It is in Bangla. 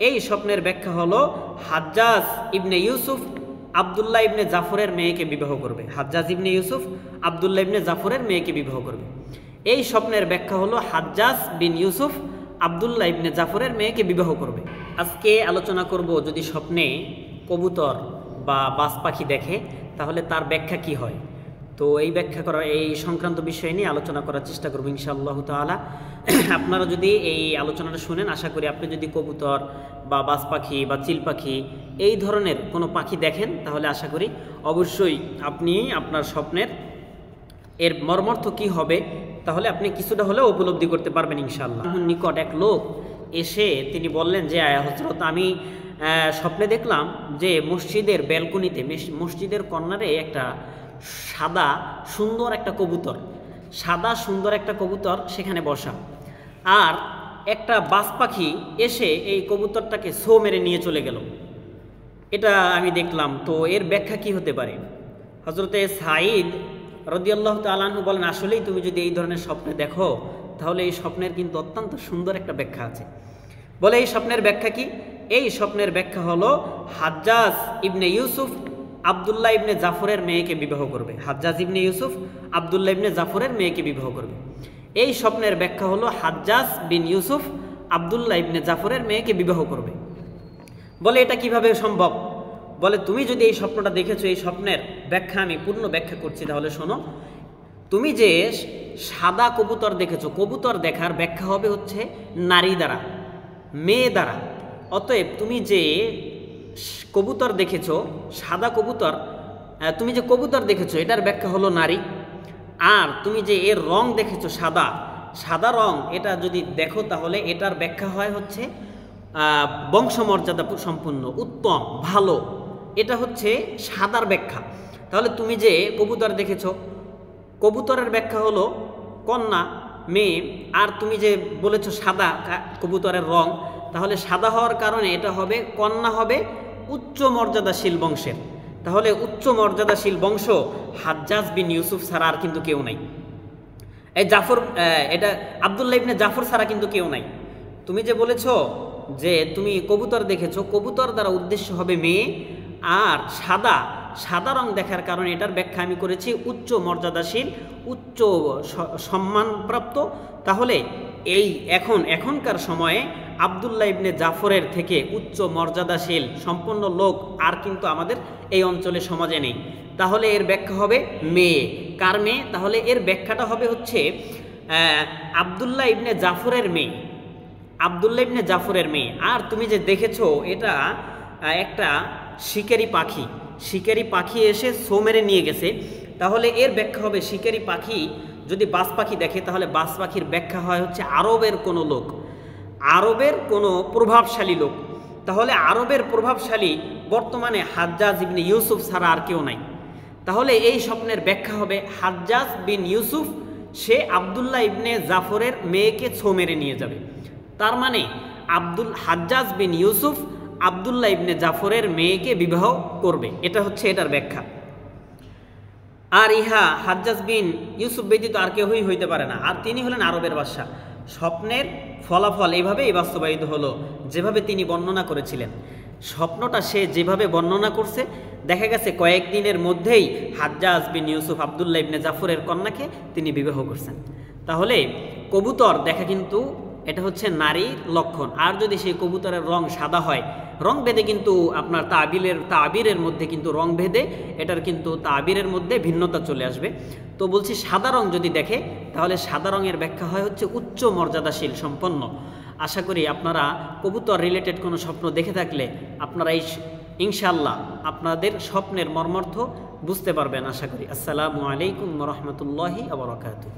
এই স্বপ্নের ব্যাখ্যা হলো হাজ্জাজ ইবনে ইউসুফ আব্দুল্লাহ ইবনে জাফরের মেয়েকে বিবাহ করবে। হাজ্জাজ ইবনে ইউসুফ আব্দুল্লাহ ইবনে জাফরের মেয়েকে বিবাহ করবে। এই স্বপ্নের ব্যাখ্যা হলো হাজ্জাজ বিন ইউসুফ আব্দুল্লাহ ইবনে জাফরের মেয়েকে বিবাহ করবে। আজকে আলোচনা করব যদি স্বপ্নে কবুতর বা বাজ পাখি দেখে তাহলে তার ব্যাখ্যা কি হয়। তো এই ব্যাখ্যা করার এই সংক্রান্ত বিষয় নিয়ে আলোচনা করার চেষ্টা করব ইনশাআল্লাহ তাআলা। আপনারা যদি এই আলোচনাটা শুনেন, আশা করি আপনি যদি কবুতর বা বাজ পাখি বা চিল পাখি এই ধরনের কোনো পাখি দেখেন তাহলে আশা করি অবশ্যই আপনি আপনার স্বপ্নের এর মর্মার্থ কী হবে তাহলে আপনি কিছুটা হলেও উপলব্ধি করতে পারবেন ইনশাআল্লাহ। নিকট এক লোক এসে তিনি বললেন যে হযরত আমি স্বপ্নে দেখলাম যে মসজিদের ব্যালকনিতে মসজিদের কর্নারে একটা সাদা সুন্দর একটা কবুতর সেখানে বসা, আর একটা বাজ পাখি এসে এই কবুতরটাকে ছো মেরে নিয়ে চলে গেল। এটা আমি দেখলাম। তো এর ব্যাখ্যা কি হতে পারে? হযরতে সাঈদ রাদিয়াল্লাহু তাআলা আনহু বলেন, আসলেই তুমি যদি এই ধরনের স্বপ্নে দেখো তাহলে এই স্বপ্নের কিন্তু অত্যন্ত সুন্দর একটা ব্যাখ্যা আছে। বলে এই স্বপ্নের ব্যাখ্যা কি? এই স্বপ্নের ব্যাখ্যা হলো হাজ্জাজ ইবনে ইউসুফ আব্দুল্লাহ ইবনে জাফরের মেয়েকে বিবাহ করবে। হাজ্জাজ ইবনে ইউসুফ আব্দুল্লাহ ইবনে জাফরের মেয়েকে বিবাহ করবে। এই স্বপ্নের ব্যাখ্যা হলো হাজ্জাজ বিন ইউসুফ আব্দুল্লাহ ইবনে জাফরের মেয়েকে বিবাহ করবে। বলে এটা কিভাবে সম্ভব? বলে তুমি যদি এই স্বপ্নটা দেখেছো, এই স্বপ্নের ব্যাখ্যা আমি পূর্ণ ব্যাখ্যা করছি, তাহলে শোনো। তুমি যে সাদা কবুতর দেখেছো, কবুতর দেখার ব্যাখ্যা হবে হচ্ছে নারী দ্বারা, মেয়ে দ্বারা। অতএব তুমি যে কবুতর দেখেছো, সাদা কবুতর, তুমি যে কবুতর দেখেছো এটার ব্যাখ্যা হলো নারী। আর তুমি যে এর রং দেখেছো সাদা রং, এটা যদি দেখো তাহলে এটার ব্যাখ্যা হয় হচ্ছে বংশমর্যাদা সম্পন্ন, উত্তম, ভালো। এটা হচ্ছে সাদার ব্যাখ্যা। তাহলে তুমি যে কবুতর দেখেছো, কবুতরের ব্যাখ্যা হলো কন্যা, মেয়ে। আর তুমি যে বলেছো সাদা কবুতরের রং, তাহলে সাদা হওয়ার কারণে এটা হবে কন্যা, হবে উচ্চ মর্যাদাশীল বংশের। তাহলে উচ্চ মর্যাদাশীল বংশ হাজ্জাজ বিন ইউসুফ ছাড়া আর কিন্তু কেউ নাই। এই জাফর, এটা আব্দুল্লাহ ইবনে জাফর ছাড়া কিন্তু কেউ নাই। তুমি যে বলেছো যে তুমি কবুতর দেখেছো, কবুতর দ্বারা উদ্দেশ্য হবে মেয়ে। আর সাদা রং দেখার কারণে এটার ব্যাখ্যা আমি করেছি উচ্চ মর্যাদাশীল, উচ্চ সম্মানপ্রাপ্ত। তাহলে এখনকার সময়ে আব্দুল্লাহ ইবনে জাফরের থেকে উচ্চ মর্যাদাশীল সম্পন্ন লোক আর কিন্তু আমাদের এই অঞ্চলে সমাজে নেই। তাহলে এর ব্যাখ্যা হবে মেয়ে। কার মেয়ে? তাহলে এর ব্যাখ্যাটা হবে হচ্ছে আব্দুল্লাহ ইবনে জাফরের মেয়ে, আব্দুল্লাহ ইবনে জাফরের মেয়ে। আর তুমি যে দেখেছো এটা একটা শিকারি পাখি এসে ছো মেরে নিয়ে গেছে। তাহলে এর ব্যাখ্যা হবে শিকারি পাখি যদি বাজ পাখি দেখে তাহলে বাজ পাখির ব্যাখ্যা হয় হচ্ছে আরবের কোনো লোক, আরবের কোনো প্রভাবশালী লোক। তাহলে আরবের প্রভাবশালী বর্তমানে হাজ্জাজ ইবনে ইউসুফ ছাড়া আর কেউ নাই। তাহলে এই স্বপ্নের ব্যাখ্যা হবে হাজ্জাজ বিন ইউসুফ সে আব্দুল্লাহ ইবনে জাফরের মেয়েকে ছো মেরে নিয়ে যাবে। তার মানে হাজ্জাজ বিন ইউসুফ আব্দুল্লাহ ইবনে জাফরের মেয়েকে বিবাহ করবে। এটা হচ্ছে এটার ব্যাখ্যা। আর ইহা হাজ্জাজ বিন ইউসুফ ব্যতীত আর কেউই হইতে পারে না। আর তিনি হলেন আরবের বাদশা। স্বপ্নের ফলাফল এইভাবেই বাস্তবায়িত হলো যেভাবে তিনি বর্ণনা করেছিলেন। স্বপ্নটা সে যেভাবে বর্ণনা করছে, দেখা গেছে কয়েকদিনের মধ্যেই হাজ্জাজ বিন ইউসুফ আব্দুল্লাহ ইবনে জাফরের কন্যাকে তিনি বিবাহ করছেন। তাহলে কবুতর দেখা কিন্তু এটা হচ্ছে নারীর লক্ষণ। আর যদি সেই কবুতরের রং সাদা হয়, রং ভেদে কিন্তু আপনার তাবিরের মধ্যে কিন্তু রং ভেদে এটার কিন্তু তাবিরের মধ্যে ভিন্নতা চলে আসবে। তো বলছি সাদা রং যদি দেখে তাহলে সাদা রঙের ব্যাখ্যা হয় হচ্ছে উচ্চ মর্যাদাশীল সম্পন্ন। আশা করি আপনারা কবুতর রিলেটেড কোনো স্বপ্ন দেখে থাকলে আপনারা ইনশাআল্লাহ আপনাদের স্বপ্নের মর্মার্থ বুঝতে পারবেন আশা করি। আসসালামু আলাইকুম ওয়া রাহমাতুল্লাহি ওয়া বারাকাতুহু।